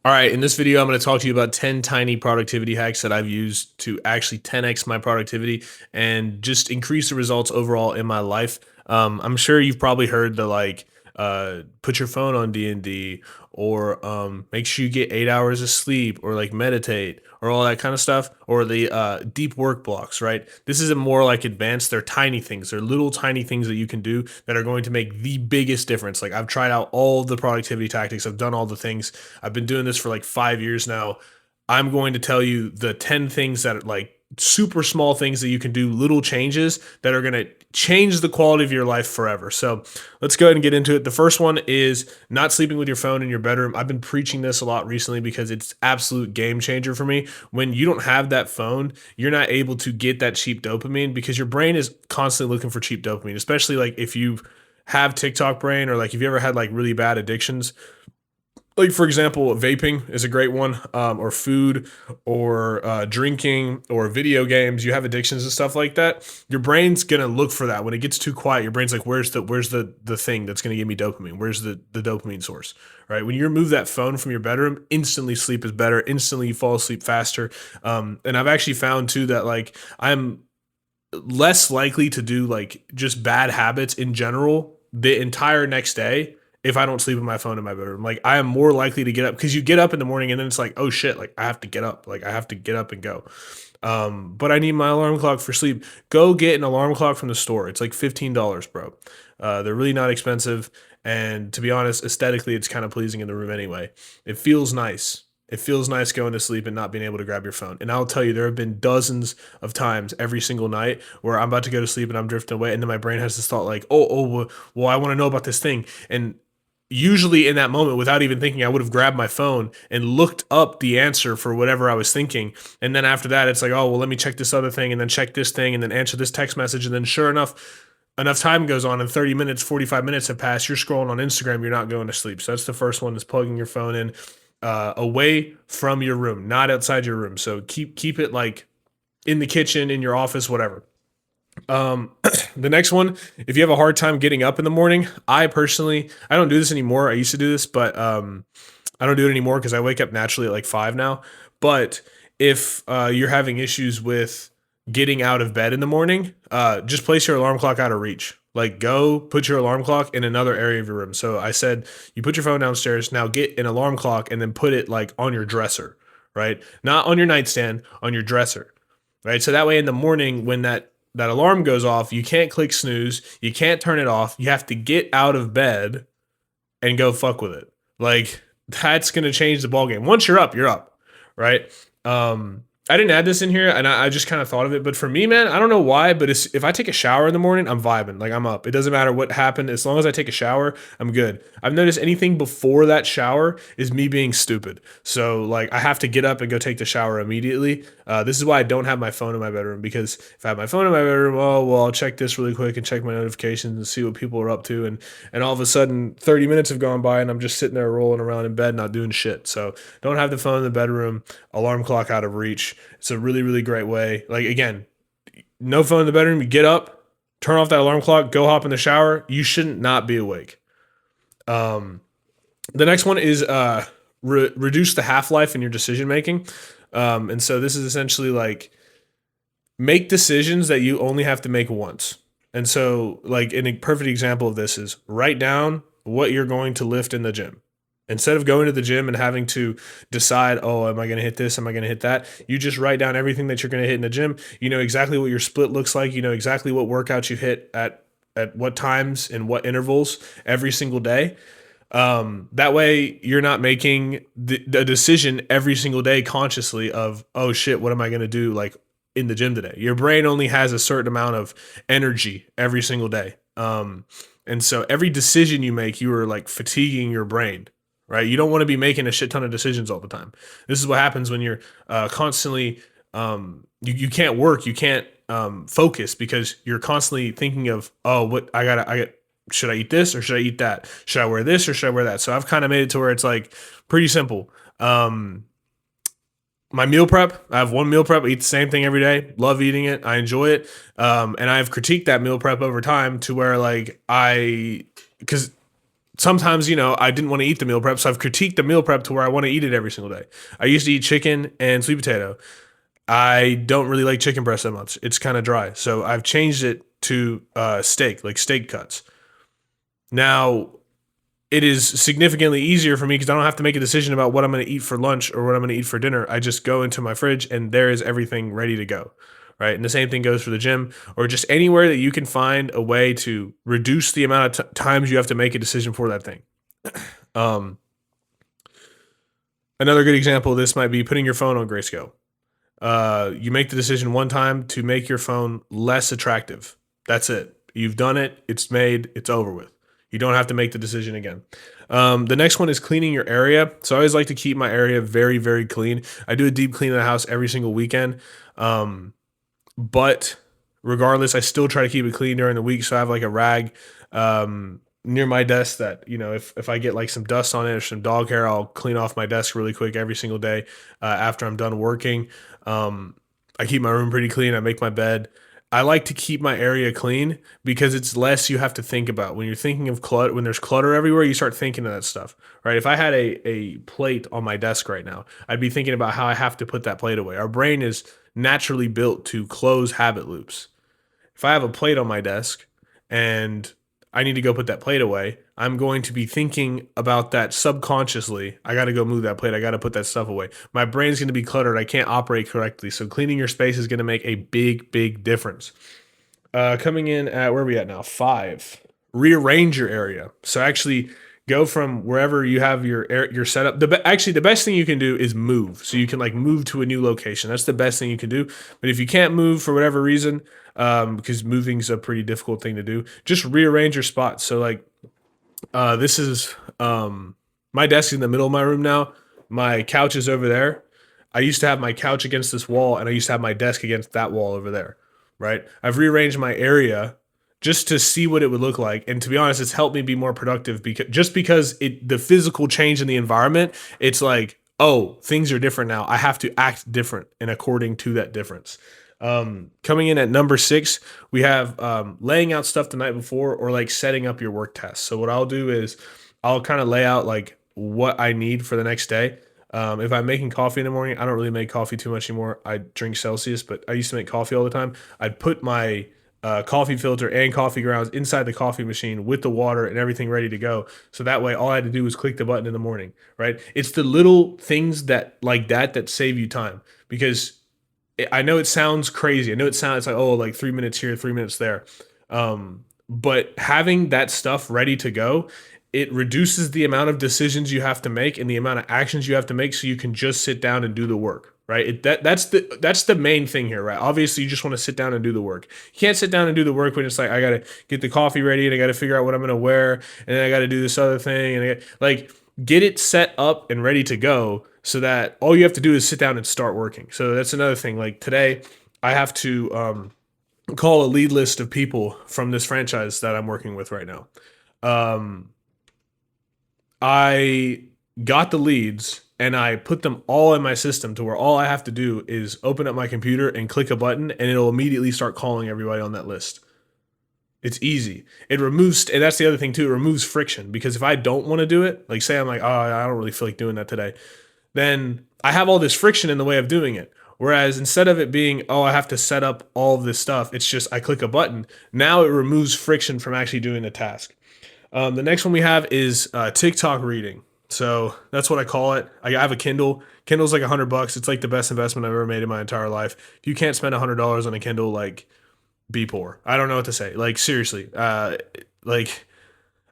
All right, in this video, I'm going to talk to you about 10 tiny productivity hacks that I've used to actually 10x my productivity and just increase the results overall in my life. I'm sure you've probably heard the put your phone on D&D, or make sure you get 8 hours of sleep, or like meditate, or all that kind of stuff, or the deep work blocks, right? This isn't more like advanced. They're tiny things. They're little tiny things that you can do that are going to make the biggest difference. Like, I've tried out all the productivity tactics. I've done all the things. I've been doing this for like 5 years now. I'm going to tell you the 10 things that are like super small things that you can do, little changes that are going to change the quality of your life forever. So let's go ahead and get into it. The first one is not sleeping with your phone in your bedroom. I've been preaching this a lot recently because it's absolute game changer for me. When you don't have that phone, you're not able to get that cheap dopamine because your brain is constantly looking for cheap dopamine, especially like if you have TikTok brain, or like if you ever had like really bad addictions. Like, for example, vaping is a great one, or food, or drinking, or video games. You have addictions and stuff like that. Your brain's gonna look for that. When it gets too quiet, your brain's like, where's the thing that's gonna give me dopamine? Where's the dopamine source? Right? When you remove that phone from your bedroom, instantly sleep is better. Instantly you fall asleep faster. And I've actually found too that like I'm less likely to do like just bad habits in general the entire next day if I don't sleep with my phone in my bedroom. Like, I am more likely to get up because you get up in the morning and then it's like, oh shit, like I have to get up. Like, I have to get up and go. But I need my alarm clock for sleep. Go get an alarm clock from the store. It's like $15, bro. They're really not expensive. And to be honest, aesthetically, it's kind of pleasing in the room anyway. It feels nice. It feels nice going to sleep and not being able to grab your phone. And I'll tell you, there have been dozens of times every single night where I'm about to go to sleep and I'm drifting away, and then my brain has this thought like, well, I want to know about this thing. And usually in that moment, without even thinking, I would have grabbed my phone and looked up the answer for whatever I was thinking. And then after that, it's like, oh, well, let me check this other thing, and then check this thing, and then answer this text message. And then sure enough time goes on, and 30 minutes, 45 minutes have passed. You're scrolling on Instagram. You're not going to sleep. So that's the first one, is plugging your phone in away from your room, not outside your room. So keep it like in the kitchen, in your office, whatever. Um, the next one, if you have a hard time getting up in the morning, I don't do this anymore. I used to do this, but I don't do it anymore because I wake up naturally at like 5 now. But if you're having issues with getting out of bed in the morning, just place your alarm clock out of reach. Like, go put your alarm clock in another area of your room. So I said, you put your phone downstairs. Now get an alarm clock and then put it like on your dresser, right? Not on your nightstand, on your dresser, right? So that way in the morning, when that alarm goes off, you can't click snooze, you can't turn it off. You have to get out of bed and go fuck with it. Like, that's gonna change the ball game. Once you're up, right? I didn't add this in here, and I just kind of thought of it. But for me, man, I don't know why, but if I take a shower in the morning, I'm vibing. Like, I'm up. It doesn't matter what happened. As long as I take a shower, I'm good. I've noticed anything before that shower is me being stupid. So, like, I have to get up and go take the shower immediately. This is why I don't have my phone in my bedroom, because if I have my phone in my bedroom, oh, well, I'll check this really quick and check my notifications and see what people are up to. And all of a sudden, 30 minutes have gone by and I'm just sitting there rolling around in bed, not doing shit. So, don't have the phone in the bedroom, alarm clock out of reach. It's a really, really great way. Like, again, no phone in the bedroom. You get up, turn off that alarm clock, go hop in the shower. You shouldn't not be awake. Um, the next one is reduce the half life in your decision making. And so this is essentially like, make decisions that you only have to make once. And so, like, a perfect example of this is write down what you're going to lift in the gym. Instead of going to the gym and having to decide, oh, am I going to hit this? Am I going to hit that? You just write down everything that you're going to hit in the gym. You know exactly what your split looks like. You know exactly what workouts you hit at what times and what intervals every single day. That way you're not making the decision every single day consciously of, oh shit, what am I going to do like in the gym today? Your brain only has a certain amount of energy every single day. And so every decision you make, you are like fatiguing your brain, right? You don't want to be making a shit ton of decisions all the time. This is what happens when you're constantly, you can't work, you can't focus because you're constantly thinking of, oh, should I eat this or should I eat that? Should I wear this or should I wear that? So I've kind of made it to where it's like pretty simple. My meal prep, I have one meal prep. I eat the same thing every day. Love eating it. I enjoy it. And I've critiqued that meal prep over time to where like because sometimes, I didn't want to eat the meal prep, so I've critiqued the meal prep to where I want to eat it every single day. I used to eat chicken and sweet potato. I don't really like chicken breast that much. It's kind of dry. So I've changed it to steak, like steak cuts. Now, it is significantly easier for me because I don't have to make a decision about what I'm going to eat for lunch or what I'm going to eat for dinner. I just go into my fridge and there is everything ready to go. Right. And the same thing goes for the gym or just anywhere that you can find a way to reduce the amount of times you have to make a decision for that thing. Um, Another good example of this might be putting your phone on grayscale. You make the decision one time to make your phone less attractive. That's it. You've done it. It's made. It's over with. You don't have to make the decision again. The next one is cleaning your area. So I always like to keep my area very, very clean. I do a deep clean of the house every single weekend. But regardless, I still try to keep it clean during the week. So I have like a rag near my desk that, if I get like some dust on it or some dog hair, I'll clean off my desk really quick every single day after I'm done working. I keep my room pretty clean. I make my bed. I like to keep my area clean because it's less you have to think about. When you're thinking of clutter, when there's clutter everywhere, you start thinking of that stuff, right? If I had a plate on my desk right now, I'd be thinking about how I have to put that plate away. Our brain is naturally built to close habit loops. If I have a plate on my desk and I need to go put that plate away, I'm going to be thinking about that subconsciously. I got to go move that plate. I got to put that stuff away. My brain's going to be cluttered. I can't operate correctly. So cleaning your space is going to make a big, big difference. Coming in at, where are we at now? 5. Rearrange your area. So actually go from wherever you have your setup. Actually, the best thing you can do is move. So you can like move to a new location. That's the best thing you can do. But if you can't move for whatever reason, because moving's a pretty difficult thing to do, just rearrange your spots. So like this is my desk in the middle of my room now. My couch is over there. I used to have my couch against this wall, and I used to have my desk against that wall over there. Right? I've rearranged my area just to see what it would look like, and to be honest, it's helped me be more productive because the physical change in the environment. It's like, oh, things are different now. I have to act different and according to that difference. Coming in at number 6, we have laying out stuff the night before or like setting up your work tasks. So what I'll do is I'll kind of lay out like what I need for the next day. If I'm making coffee in the morning, I don't really make coffee too much anymore. I drink Celsius, but I used to make coffee all the time. I'd put my coffee filter and coffee grounds inside the coffee machine with the water and everything ready to go. So that way, all I had to do was click the button in the morning, right? It's the little things that save you time, because I know it sounds crazy. I know it sounds like, oh, like 3 minutes here, 3 minutes there. But having that stuff ready to go, it reduces the amount of decisions you have to make and the amount of actions you have to make, so you can just sit down and do the work, right? That's the main thing here, right? Obviously, you just want to sit down and do the work. You can't sit down and do the work when it's like, I got to get the coffee ready and I got to figure out what I'm going to wear, and then I got to do this other thing, and get it set up and ready to go, so that all you have to do is sit down and start working. So that's another thing. Like today, I have to call a lead list of people from this franchise that I'm working with right now. I got the leads and I put them all in my system to where all I have to do is open up my computer and click a button, and it'll immediately start calling everybody on that list. It's easy. It removes, and that's the other thing too, it removes friction, because if I don't want to do it, like say I'm like, oh, I don't really feel like doing that today, then I have all this friction in the way of doing it. Whereas instead of it being, oh, I have to set up all of this stuff, it's just I click a button. Now it removes friction from actually doing the task. The next one we have is TikTok reading. So that's what I call it. I have a Kindle. Kindle's like $100. It's like the best investment I've ever made in my entire life. If you can't spend $100 on a Kindle, like, be poor. I don't know what to say. Like, seriously. Like,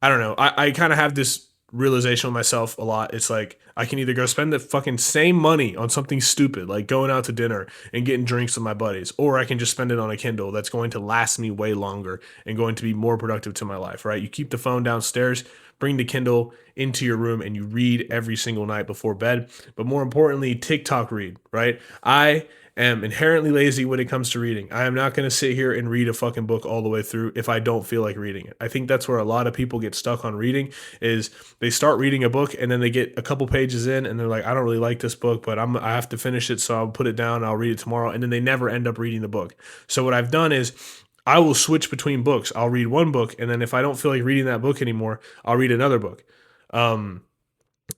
I don't know. I kind of have this realization with myself a lot. It's like, I can either go spend the fucking same money on something stupid, like going out to dinner and getting drinks with my buddies, or I can just spend it on a Kindle that's going to last me way longer and going to be more productive to my life, right? You keep the phone downstairs, bring the Kindle into your room, and you read every single night before bed. But more importantly, TikTok read, right? I am inherently lazy when it comes to reading. I am not going to sit here and read a fucking book all the way through if I don't feel like reading it. I think that's where a lot of people get stuck on reading, is they start reading a book and then they get a couple pages in and they're like, I don't really like this book, but I have to finish it, so I'll put it down, I'll read it tomorrow, and then they never end up reading the book. So what I've done is I will switch between books. I'll read one book, and then if I don't feel like reading that book anymore, I'll read another book. Um,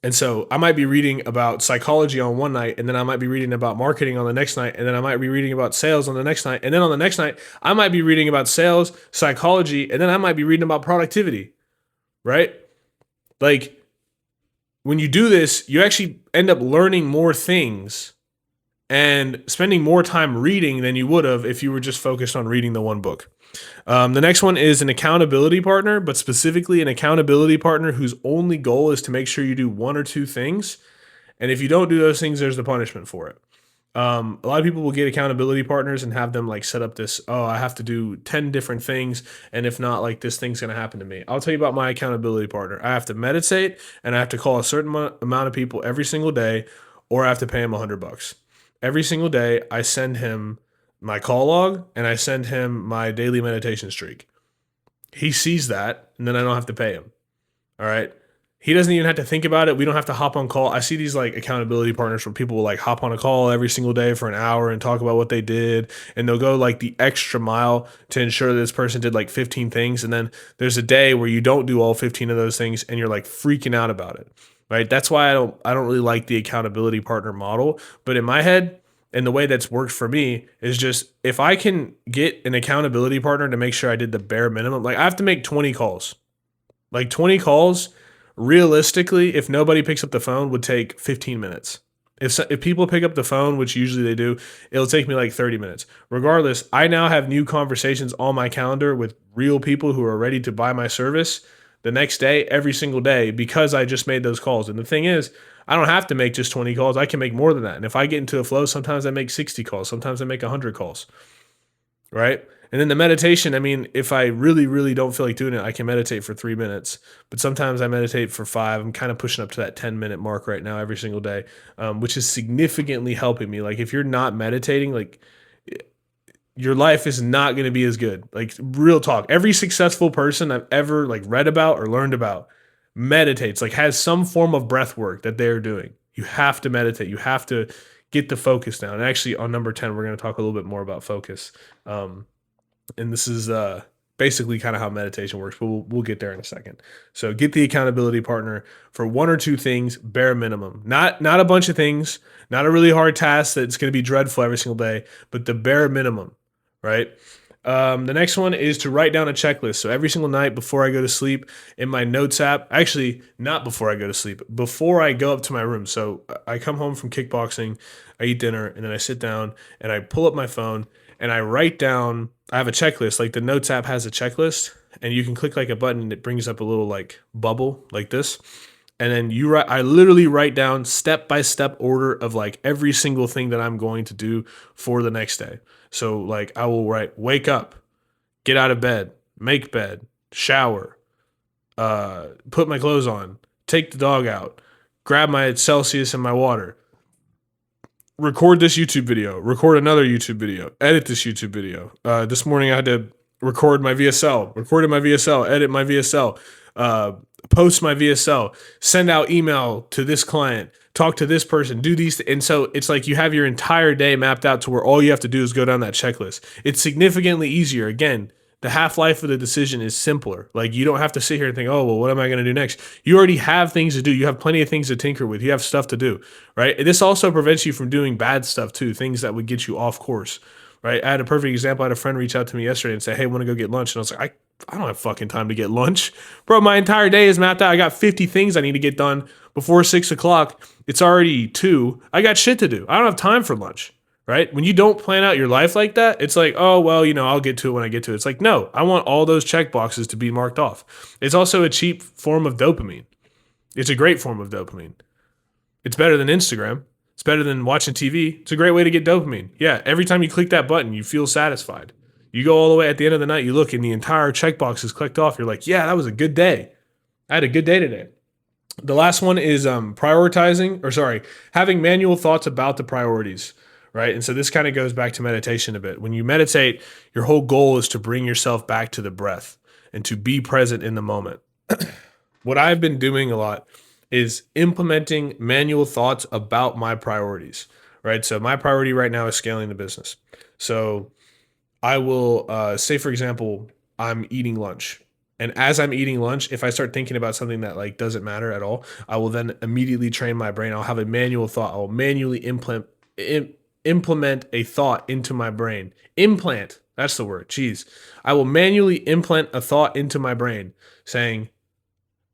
and so I might be reading about psychology on one night, and then I might be reading about marketing on the next night, and then I might be reading about sales on the next night, and then on the next night, I might be reading about sales, psychology, and then I might be reading about productivity, right? Like when you do this, you actually end up learning more things and spending more time reading than you would have if you were just focused on reading the one book. The next one is an accountability partner, but specifically an accountability partner whose only goal is to make sure you do one or two things. And if you don't do those things, there's the punishment for it. A lot of people will get accountability partners and have them like set up this, oh, I have to do 10 different things. And if not, like this thing's going to happen to me. I'll tell you about my accountability partner. I have to meditate and I have to call a certain amount of people every single day, or I have to pay him $100. Every single day, I send him my call log and I send him my daily meditation streak. He sees that and then I don't have to pay him. All right. He doesn't even have to think about it. We don't have to hop on call. I see these like accountability partners where people will like hop on a call every single day for an hour and talk about what they did. And they'll go like the extra mile to ensure that this person did like 15 things. And then there's a day where you don't do all 15 of those things and you're like freaking out about it. Right. That's why I don't really like the accountability partner model. But in my head, and the way that's worked for me is just if I can get an accountability partner to make sure I did the bare minimum, like I have to make 20 calls. Like 20 calls, realistically, if nobody picks up the phone, would take 15 minutes. If people pick up the phone, which usually they do, it'll take me like 30 minutes. Regardless, I now have new conversations on my calendar with real people who are ready to buy my service the next day, every single day, because I just made those calls. And the thing is, I don't have to make just 20 calls. I can make more than that. And if I get into a flow, sometimes I make 60 calls. Sometimes I make 100 calls, right? And then the meditation, I mean, if I really, really don't feel like doing it, I can meditate for 3 minutes. But sometimes I meditate for 5. I'm kind of pushing up to that 10-minute mark right now every single day, which is significantly helping me. Like if you're not meditating, like your life is not going to be as good. Like real talk. Every successful person I've ever like read about or learned about meditates, like has some form of breath work that they're doing. You have to meditate. You have to get the focus down. And actually on number 10, we're going to talk a little bit more about focus. And this is basically kind of how meditation works, but we'll get there in a second. So get the accountability partner for one or two things, bare minimum. Not a bunch of things, not a really hard task that's going to be dreadful every single day, but the bare minimum, right? The next one is to write down a checklist. So every single night before I go to sleep in my notes app, actually not before I go to sleep, before I go up to my room. So I come home from kickboxing, I eat dinner, and then I sit down and I pull up my phone and I write down, I have a checklist. Like the notes app has a checklist and you can click like a button and it brings up a little like bubble like this. And then I literally write down step-by-step order of like every single thing that I'm going to do for the next day. So like I will write, wake up, get out of bed, make bed, shower, put my clothes on, take the dog out, grab my Celsius and my water, record this YouTube video, record another YouTube video, edit this YouTube video. This morning I had to record my VSL, recorded my VSL, edit my VSL, post my VSL, send out email to this client, talk to this person, do these. And so it's like you have your entire day mapped out to where all you have to do is go down that checklist. It's significantly easier. Again, the half-life of the decision is simpler. Like you don't have to sit here and think, oh, well, what am I going to do next? You already have things to do. You have plenty of things to tinker with. You have stuff to do, right? And this also prevents you from doing bad stuff too, things that would get you off course, right? I had a perfect example. I had a friend reach out to me yesterday and say, hey, want to go get lunch? And I was like, I don't have fucking time to get lunch. Bro, my entire day is mapped out. I got 50 things I need to get done before 6 o'clock. It's already 2. I got shit to do. I don't have time for lunch, right? When you don't plan out your life like that, it's like, oh, well, I'll get to it when I get to it. It's like, no, I want all those check boxes to be marked off. It's also a cheap form of dopamine. It's a great form of dopamine. It's better than Instagram. It's better than watching TV. It's a great way to get dopamine. Yeah, every time you click that button, you feel satisfied. You go all the way at the end of the night, you look and the entire checkbox is clicked off. You're like, yeah, that was a good day. I had a good day today. The last one is having manual thoughts about the priorities, right? And so this kind of goes back to meditation a bit. When you meditate, your whole goal is to bring yourself back to the breath and to be present in the moment. What I've been doing a lot is implementing manual thoughts about my priorities, right? So my priority right now is scaling the business. So I will say, for example, I'm eating lunch. And as I'm eating lunch, if I start thinking about something that like doesn't matter at all, I will then immediately train my brain. I'll have a manual thought. I will manually implement a thought into my brain. Implant, that's the word. Jeez. I will manually implant a thought into my brain saying,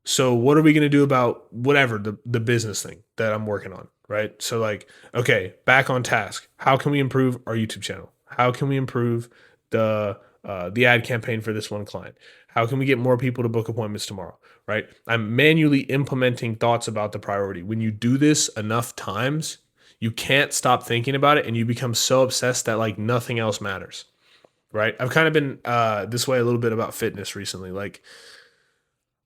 so what are we going to do about whatever the business thing that I'm working on, right? So like, okay, back on task. How can we improve our YouTube channel? How can we improve the ad campaign for this one client? How can we get more people to book appointments tomorrow, right? I'm manually implementing thoughts about the priority. When you do this enough times, you can't stop thinking about it and you become so obsessed that like nothing else matters, right? I've kind of been this way a little bit about fitness recently. Like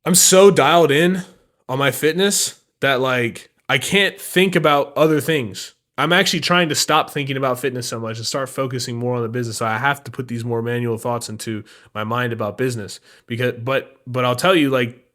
I'm so dialed in on my fitness that like I can't think about other things. I'm actually trying to stop thinking about fitness so much and start focusing more on the business. So I have to put these more manual thoughts into my mind about business because but I'll tell you like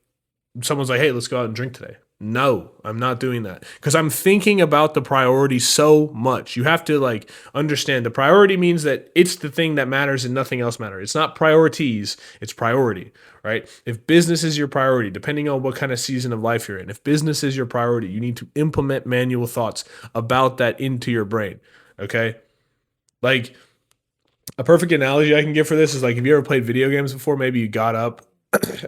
someone's like, "Hey, let's go out and drink today." No, I'm not doing that because I'm thinking about the priority so much. You have to like understand the priority means that it's the thing that matters and nothing else matters. It's not priorities, it's priority, right? If business is your priority, depending on what kind of season of life you're in, if business is your priority, you need to implement manual thoughts about that into your brain, okay? Like a perfect analogy I can give for this is like if you ever played video games before, maybe you got up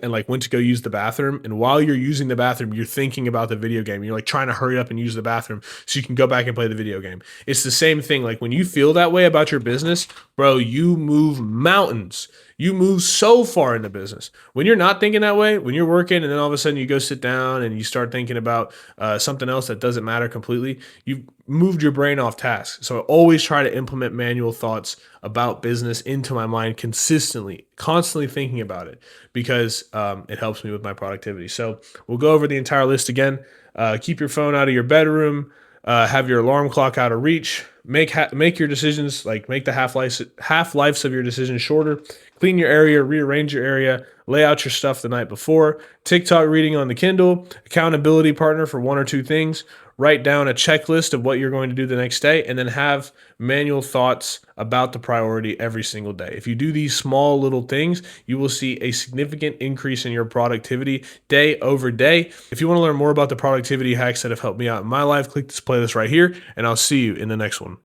and like went to go use the bathroom, and while you're using the bathroom you're thinking about the video game, you're like trying to hurry up and use the bathroom so you can go back and play the video game. It's the same thing. Like when you feel that way about your business, bro, you move mountains. You move so far in the business. When you're not thinking that way, when you're working and then all of a sudden you go sit down and you start thinking about something else that doesn't matter completely, you've moved your brain off task. So I always try to implement manual thoughts about business into my mind consistently, constantly thinking about it because it helps me with my productivity. So we'll go over the entire list again. Keep your phone out of your bedroom. Have your alarm clock out of reach. Make your decisions, like make the half lives of your decisions shorter. Clean your area, rearrange your area, lay out your stuff the night before. TikTok reading on the Kindle, accountability partner for one or two things. Write down a checklist of what you're going to do the next day, and then have manual thoughts about the priority every single day. If you do these small little things, you will see a significant increase in your productivity day over day. If you want to learn more about the productivity hacks that have helped me out in my life, click this playlist right here, and I'll see you in the next one.